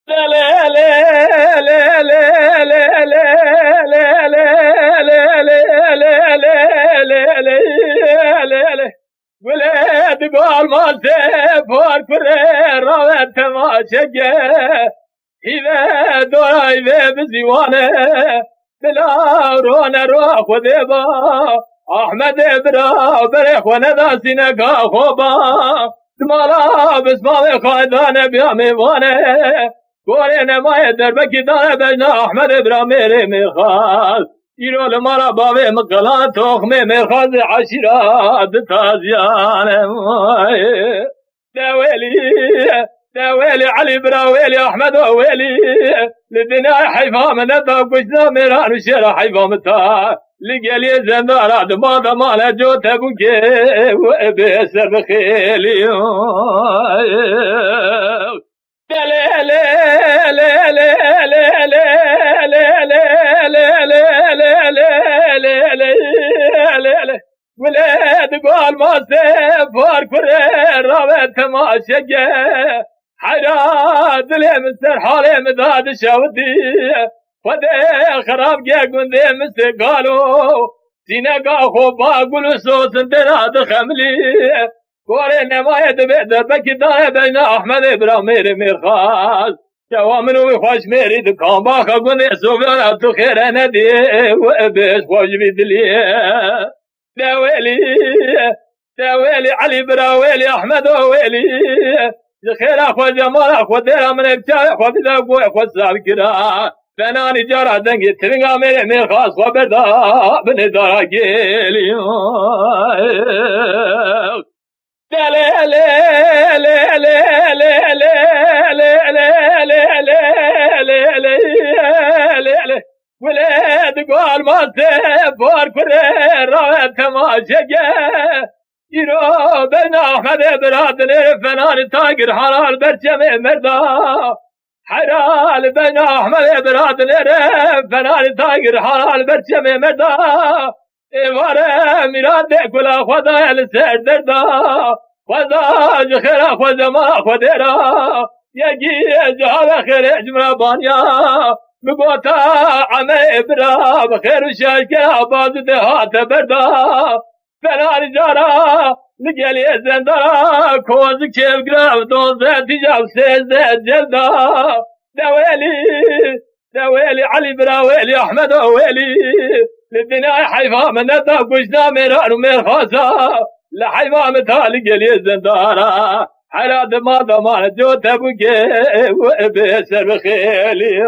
لا لا لا لا لا لا لا لا لا لا ولاد قال ما سفر كرر روت ما شجع إذا دراي بزيوانه بلا رونا روح وذبا أحمد برا بريخ وندا سينقا خوبا دمالا بسمالي خايدان بيامي وانه قولين ما يدر بكدان بجنا أحمد برا ميري ميخاز يرو لمارا بابي مقلان توخمي ميخاز عشيرات تازيان داويلي علي براويلي أحمد وويلي لدنا حيفا من الضب قشنا ميران وشيرا حيفا متا لقالي زندارا دماغ مالا جو تبوكي وبيسر بخيلي لا لا لا لا لا لا لا لا ولاد قال ما سفر كرر رابط ما شجع حراد لي مستر حالي مداد شودي وده خراب جا قندي مستقالو سينقا خوبا قلو صوت اندراد خملي قولي ما يدبع بكدا بين احمد ابراهيم ميرخاز جوامن وخوش ميري دكان باخا قندي سوفيانا تخير ندي وابس خوش بدلي داويلي علي براويلي احمد وويلي خير اخو جمال اخو دير من ابتاع اخو بدا قوي اخو السابقرا فناني جارة دنگي ترنگا ميري خاص وبدا بني دارا جيلي لا لا لا لا لا لا لا ولاد قال ما سفر كرر روت ما شجع يرو بين أحمد برادن فنان تاجر حلال برجم مردا حلال بين أحمد برادن فنان تاجر حلال برجم مردا واره میراد کلا خدا لسر دردا خدا جخرا خدا ما خدرا یکی جهال خیر اجمرا بانیا بگوتا عمه برا بخیر و شاکر باز دهات بردا فنان جارا نگلی زندارا کوز کیف گراف دوزه تجاب سیزده جلدا دويلي علي براويلي احمد وويلي للدنيا حيفا من الضب قشنا ميران وميرخوزا لحيفا متالي قلي الزندارة على دما ضمان جو تبكي وبيسر بخيلي